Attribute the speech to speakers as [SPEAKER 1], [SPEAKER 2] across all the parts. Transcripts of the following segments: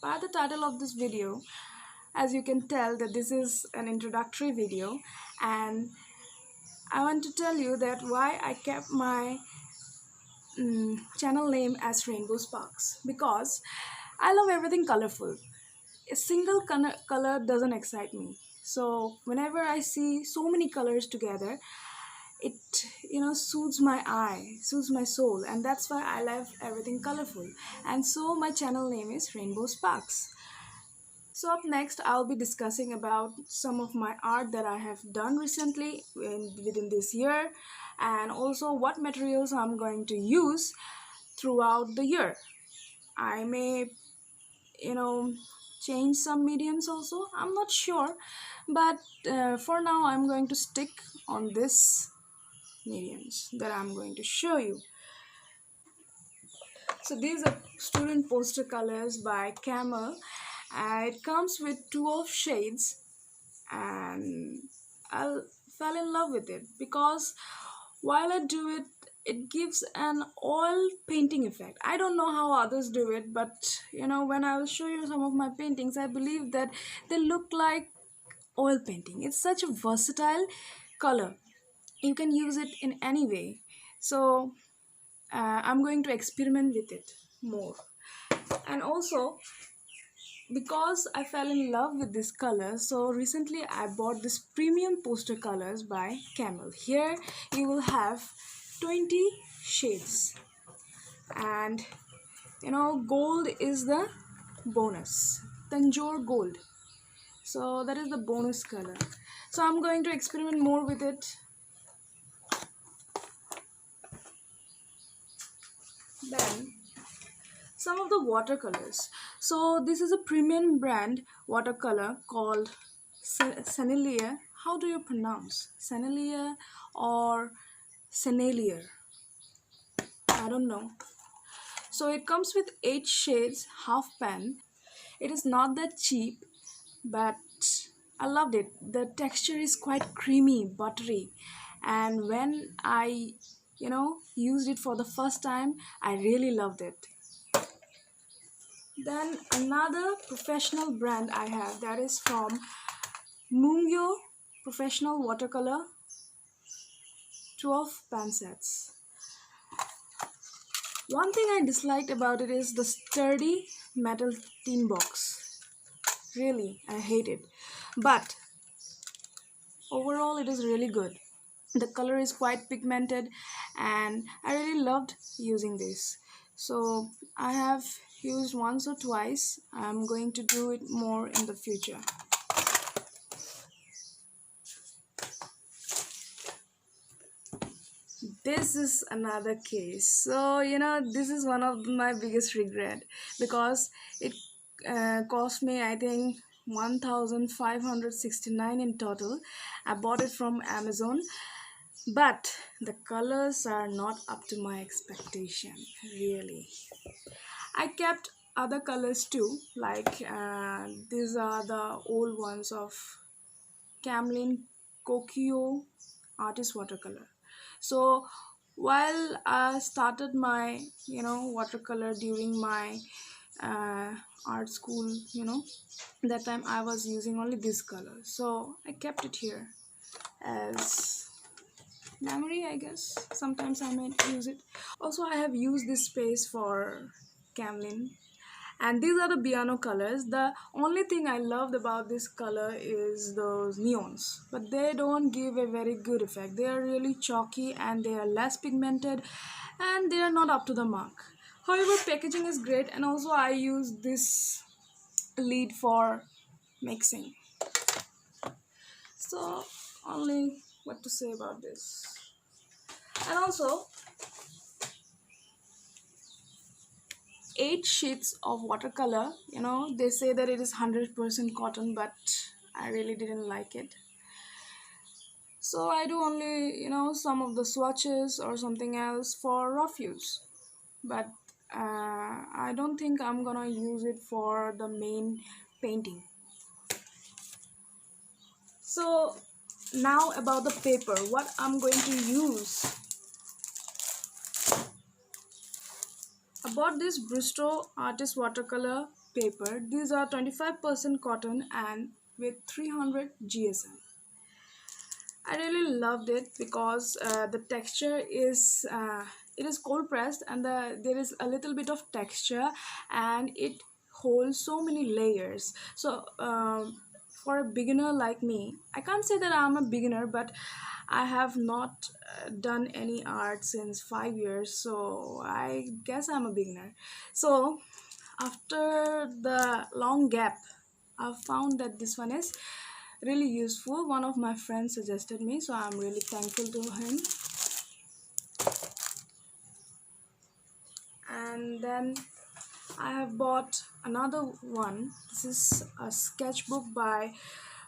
[SPEAKER 1] By the title of this video, as you can tell that this is an introductory video, and I want to tell you that why I kept my channel name as Rainbow Sparks, because I love everything colorful. A single color doesn't excite me. So whenever I see so many colors together, it soothes my eye, soothes my soul, and that's why I love everything colorful. And so my channel name is Rainbow Sparks. So up next, I'll be discussing about some of my art that I have done recently within this year, and also what materials I'm going to use throughout the year. I may, you know, change some mediums also. I'm not sure, but for now, I'm going to stick on this mediums that I'm going to show you. So these are student poster colors by Camel. It comes with two of shades, and I fell in love with it because while I do it, it gives an oil painting effect. I don't know how others do it, but when I will show you some of my paintings, I believe that they look like oil painting. It's such a versatile color. You can use it in any way. So I'm going to experiment with it more. And also, because I fell in love with this color, so recently I bought this premium poster colors by Camel. Here you will have 20 shades, and gold is the bonus, Tanjore gold. So that is the bonus color. So I'm going to experiment more with it. Then some of the watercolors. So this is a premium brand watercolor called Sennelier. How do you pronounce Sennelier or Sennelier? I don't know. So it comes with 8 shades, half pan. It is not that cheap, but I loved it. The texture is quite creamy, buttery, and when I used it for the first time, I really loved it. Then another professional brand I have, that is from Mungyo Professional Watercolor 12 pan sets. One thing I disliked about it is the sturdy metal tin box. Really, I hate it. But overall, it is really good. The color is quite pigmented, and I really loved using this. So I have used once or twice. I'm going to do it more in the future. This is another case. So this is one of my biggest regret, because it cost me, I think, 1569 in total. I bought it from Amazon, but the colors are not up to my expectation, really. I kept other colors too, like these are the old ones of Camlin Kokyo artist watercolor. So while I started my watercolor during my uh, art school, that time I was using only this color, so I kept it here as memory, I guess. Sometimes I might use it. Also, I have used this space for Camlin, and these are the piano colors. The only thing I loved about this color is those neons, but they don't give a very good effect. They are really chalky, and they are less pigmented, and they are not up to the mark. However, packaging is great, and also I use this lid for mixing. So only what to say about this. And also 8 sheets of watercolor. They say that it is 100% cotton, but I really didn't like it. So I do only some of the swatches or something else for rough use, but I don't think I'm gonna use it for the main painting. So now about the paper, what I'm going to use. I bought this Bristol artist watercolor paper. These are 25% cotton and with 300 GSM. I really loved it because the texture is it is cold pressed, and there is a little bit of texture, and it holds so many layers. So for a beginner like me, I can't say that I'm a beginner, but I have not done any art since 5 years, so I guess I'm a beginner. So after the long gap, I've found that this one is really useful. One of my friends suggested me, so I'm really thankful to him. And then I have bought another one. This is a sketchbook by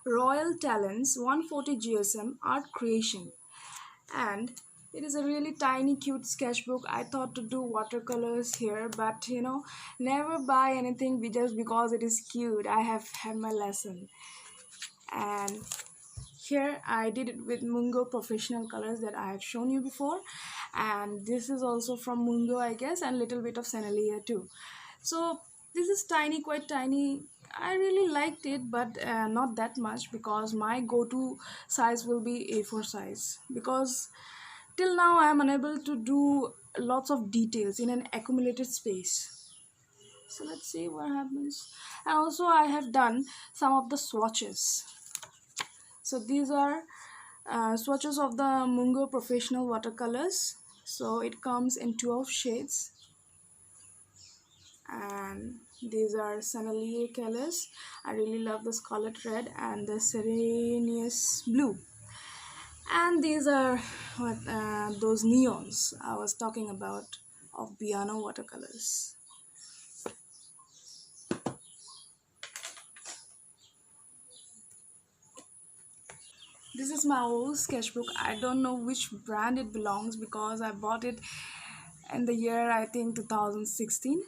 [SPEAKER 1] Royal Talents 140 GSM Art Creation, and it is a really tiny cute sketchbook. I thought to do watercolors here, but never buy anything just because it is cute. I have had my lesson. And here I did it with Mungo professional colors that I have shown you before, and this is also from Mungo, I guess, and little bit of Senalia too. So this is tiny, quite tiny. I really liked it, but not that much, because my go-to size will be A4 size, because till now I am unable to do lots of details in an accumulated space. So let's see what happens. And also I have done some of the swatches. So these are swatches of the Mungo professional watercolors. So it comes in 12 shades, and these are Sennelier colors. I really love the scarlet red and the Serenus blue. And these are what those neons I was talking about of Biano watercolors. This is my old sketchbook. I don't know which brand it belongs, because I bought it in the year, I think, 2016.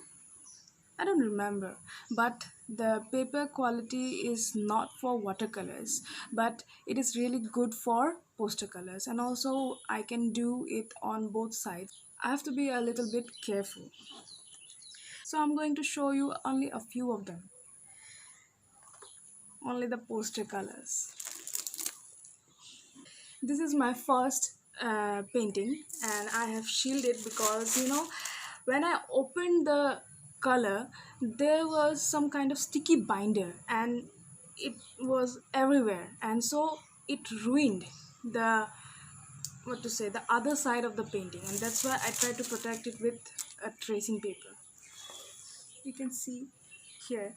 [SPEAKER 1] I don't remember, but the paper quality is not for watercolors, but it is really good for poster colors, and also I can do it on both sides. I have to be a little bit careful. So I'm going to show you only a few of them, only the poster colors. This is my first painting, and I have shielded because when I opened the color, there was some kind of sticky binder, and it was everywhere, and so it ruined the what to say the other side of the painting, and that's why I tried to protect it with a tracing paper. You can see here.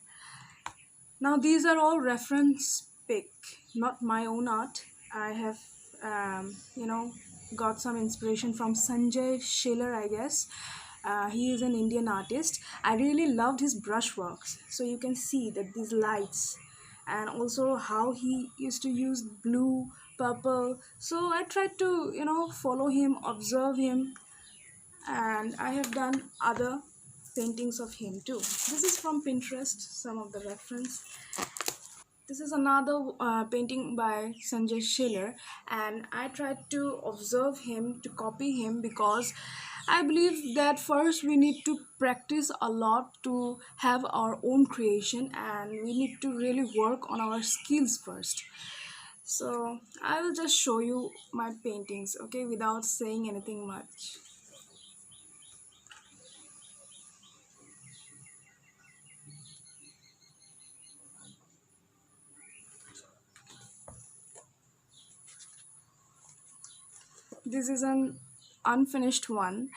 [SPEAKER 1] Now these are all reference pick, not my own art. I have, got some inspiration from Sanjay Shaler, I guess. He is an Indian artist. I really loved his brushworks. So you can see that these lights, and also how he used to use blue, purple. So I tried to, follow him, observe him, and I have done other paintings of him too. This is from Pinterest, some of the reference. This is another painting by Sanjay Schiller, and I tried to observe him, to copy him, because I believe that first we need to practice a lot to have our own creation, and we need to really work on our skills first. So I will just show you my paintings, okay, without saying anything much. This is an unfinished one.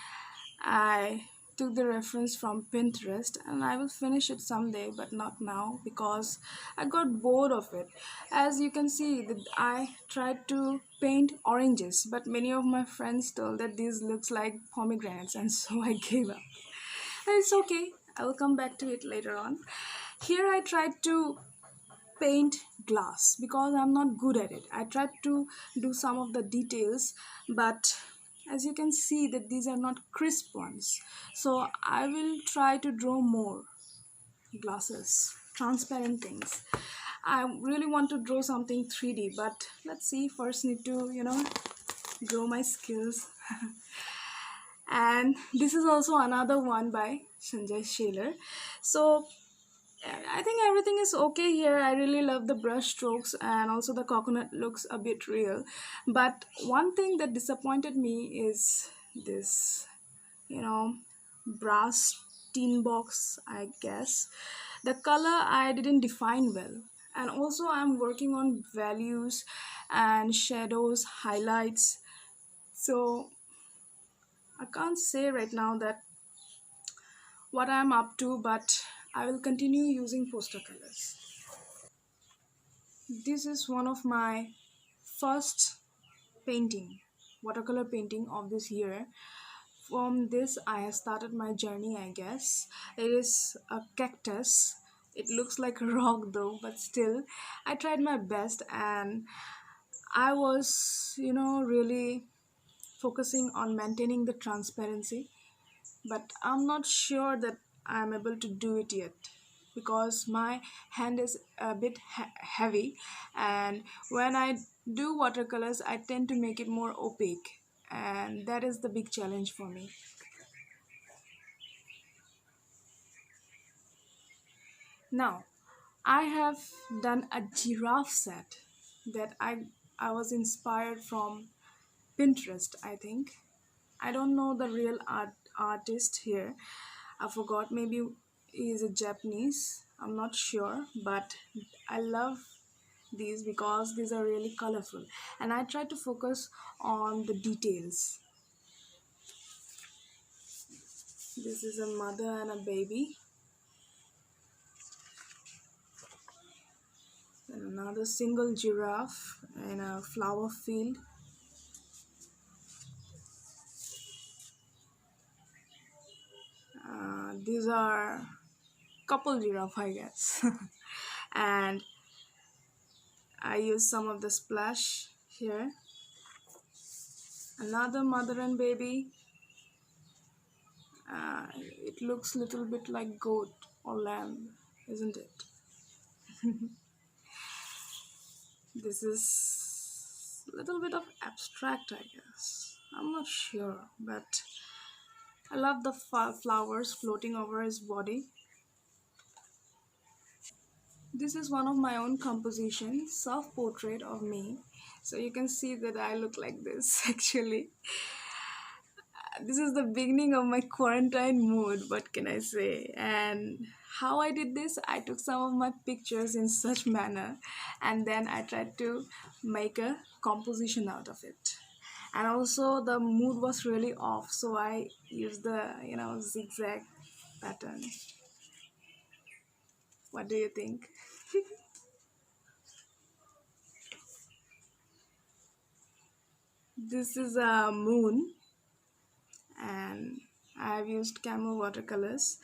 [SPEAKER 1] I took the reference from Pinterest, and I will finish it someday, but not now, because I got bored of it. As you can see, that I tried to paint oranges, but many of my friends told that these looks like pomegranates, and so I gave up. It's okay. I will come back to it later on. Here I tried to paint glass because I'm not good at it. I tried to do some of the details, but as you can see that these are not crisp ones. So I will try to draw more glasses, transparent things. I really want to draw something 3D, but let's see. First need to, grow my skills. And this is also another one by Sanjay Shaler. So I think everything is okay here. I really love the brush strokes, and also the coconut looks a bit real. But one thing that disappointed me is this, you know, brass tin box, I guess. The color I didn't define well. And also, I'm working on values and shadows, highlights. So I can't say right now that what I'm up to, but I will continue using poster colors. This is one of my first painting, watercolor painting of this year. From this, I have started my journey, I guess. It is a cactus. It looks like a rock though, but still, I tried my best, and I was, really focusing on maintaining the transparency, but I'm not sure that I'm able to do it yet because my hand is a bit heavy, and when I do watercolors I tend to make it more opaque, and that is the big challenge for me. Now I have done a giraffe set that I was inspired from Pinterest, I think. I don't know the real artist here. I forgot. Maybe he is a Japanese. I'm not sure, but I love these because these are really colorful, and I try to focus on the details. This is a mother and a baby, and another single giraffe in a flower field. These are couple giraffe, I guess. And I use some of the splash here. Another mother and baby. It looks a little bit like goat or lamb, isn't it? This is a little bit of abstract, I guess. I'm not sure, but I love the flowers floating over his body. This is one of my own composition, self-portrait of me. So you can see that I look like this actually. This is the beginning of my quarantine mood, what can I say? And how I did this, I took some of my pictures in such manner, and then I tried to make a composition out of it. And also the mood was really off, so I used the zigzag pattern. What do you think? This is a moon, and I've used camel watercolors,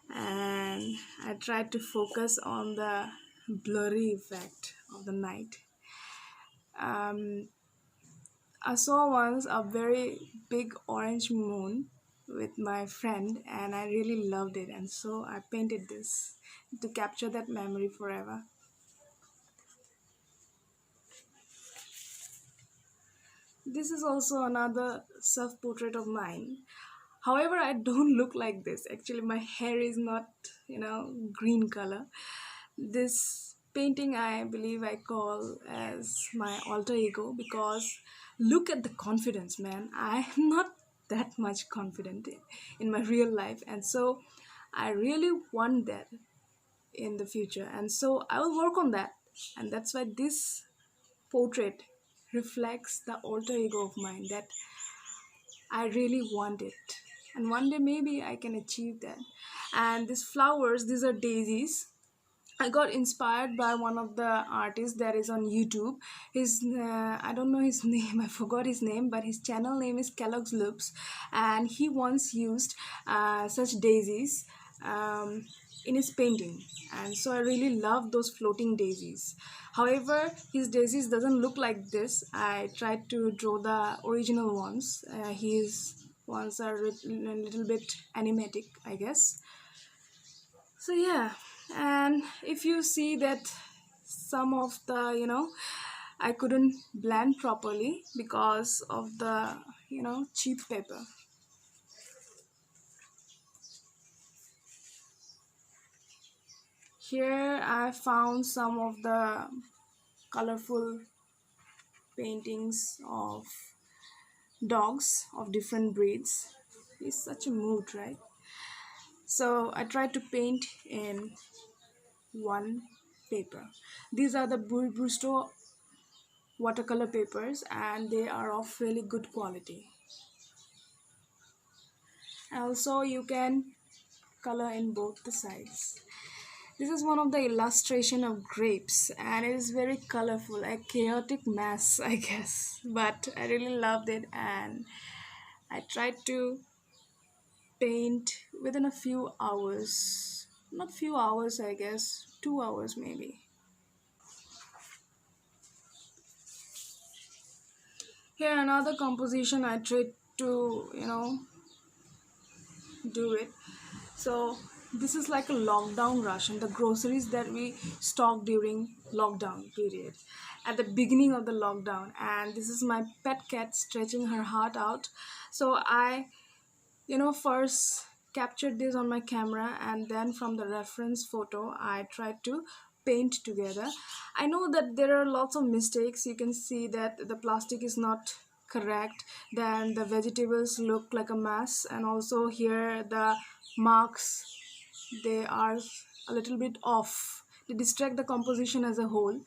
[SPEAKER 1] and I tried to focus on the blurry effect of the night. Um, I saw once a very big orange moon with my friend, and I really loved it, and so I painted this to capture that memory forever. This is also another self portrait of mine. However, I don't look like this. Actually, my hair is not, green color. This painting I believe I call as my alter ego because look at the confidence, man. I'm not that much confident in my real life, and so I really want that in the future, and so I will work on that, and that's why this portrait reflects the alter ego of mine that I really want it. And one day maybe I can achieve that. And these flowers, these are daisies. I got inspired by one of the artists that is on YouTube. I don't know his name, I forgot his name, but his channel name is Kellogg's Loops, and he once used such daisies um, in his painting, and so I really love those floating daisies. However, his daisies doesn't look like this. I tried to draw the original ones. His ones are a little bit animatic, I guess. So yeah, and if you see that some of the, I couldn't blend properly because of the, cheap paper. Here I found some of the colorful paintings of dogs of different breeds. It's such a mood, right? So I tried to paint in one paper. These are the Brusto watercolor papers and they are of really good quality. Also, you can color in both the sides. This is one of the illustration of grapes and it is very colorful, a chaotic mess I guess. But I really loved it and I tried to paint within a few hours. Not few hours I guess, 2 hours maybe. Here another composition I tried to, do it. So this is like a lockdown ration, the groceries that we stock during lockdown period at the beginning of the lockdown, and this is my pet cat stretching her heart out. So I first captured this on my camera and then from the reference photo I tried to paint together. I know that there are lots of mistakes. You can see that the plastic is not correct, then the vegetables look like a mess, and also here the marks, they are a little bit off, they distract the composition as a whole.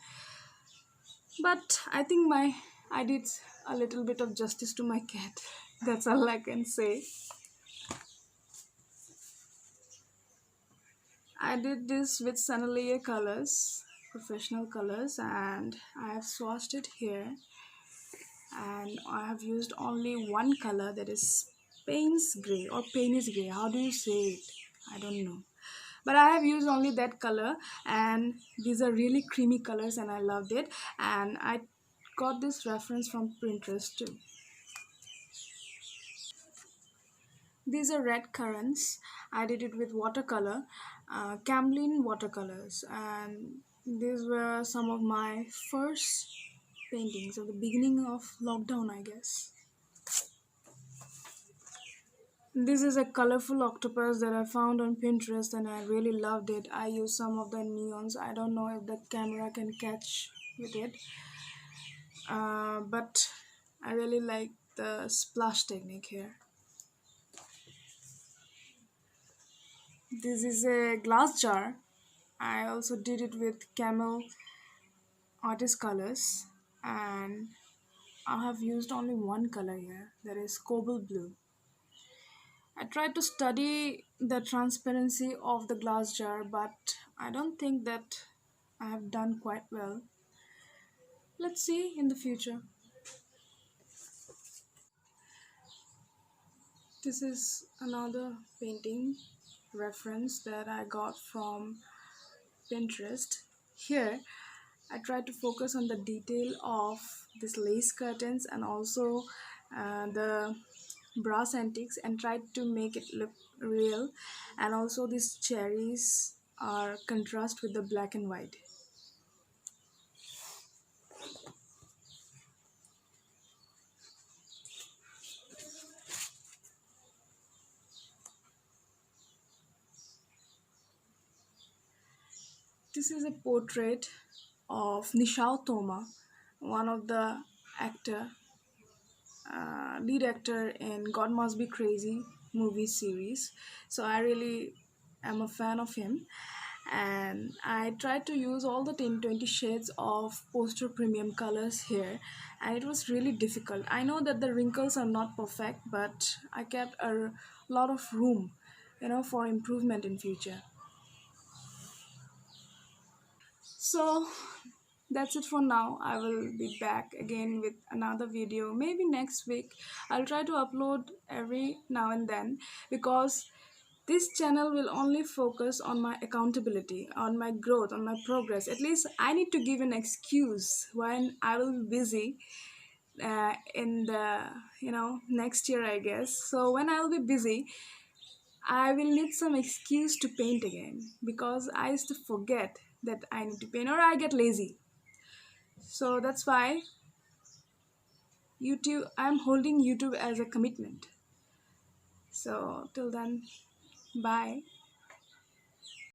[SPEAKER 1] But I think my I did a little bit of justice to my cat. That's all I can say. I did this with Sanalier colors, professional colors, and I have swatched it here. And I have used only one color, that is Payne's gray or Payne's gray. How do you say it? I don't know. But I have used only that color, and these are really creamy colors, and I loved it. And I got this reference from Pinterest too. These are red currants. I did it with watercolor, Camlin watercolors, and these were some of my first paintings at the beginning of lockdown, I guess. This is a colorful octopus that I found on Pinterest and I really loved it. I used some of the neons. I don't know if the camera can catch with it, but I really like the splash technique here. This is a glass jar. I also did it with camel artist colors, and I have used only one color here, that is cobalt blue. I tried to study the transparency of the glass jar, but I don't think that I have done quite well. Let's see in the future. This is another painting reference that I got from Pinterest. Here, I tried to focus on the detail of these lace curtains and also the brass antiques and tried to make it look real, and also these cherries are contrast with the black and white. This is a portrait of Nishao Toma, one of the actor lead actor in God Must Be Crazy movie series. So I really am a fan of him, and I tried to use all the 1020 shades of poster premium colors here, and it was really difficult. I know that the wrinkles are not perfect, but I kept a lot of room, for improvement in future. So that's it for now. I will be back again with another video maybe next week. I'll try to upload every now and then because this channel will only focus on my accountability, on my growth, on my progress. At least I need to give an excuse when I will be busy in the next year, I guess. So when I will be busy, I will need some excuse to paint again because I used to forget that I need to paint or I get lazy. So that's why YouTube, I'm holding YouTube as a commitment. So till then, bye.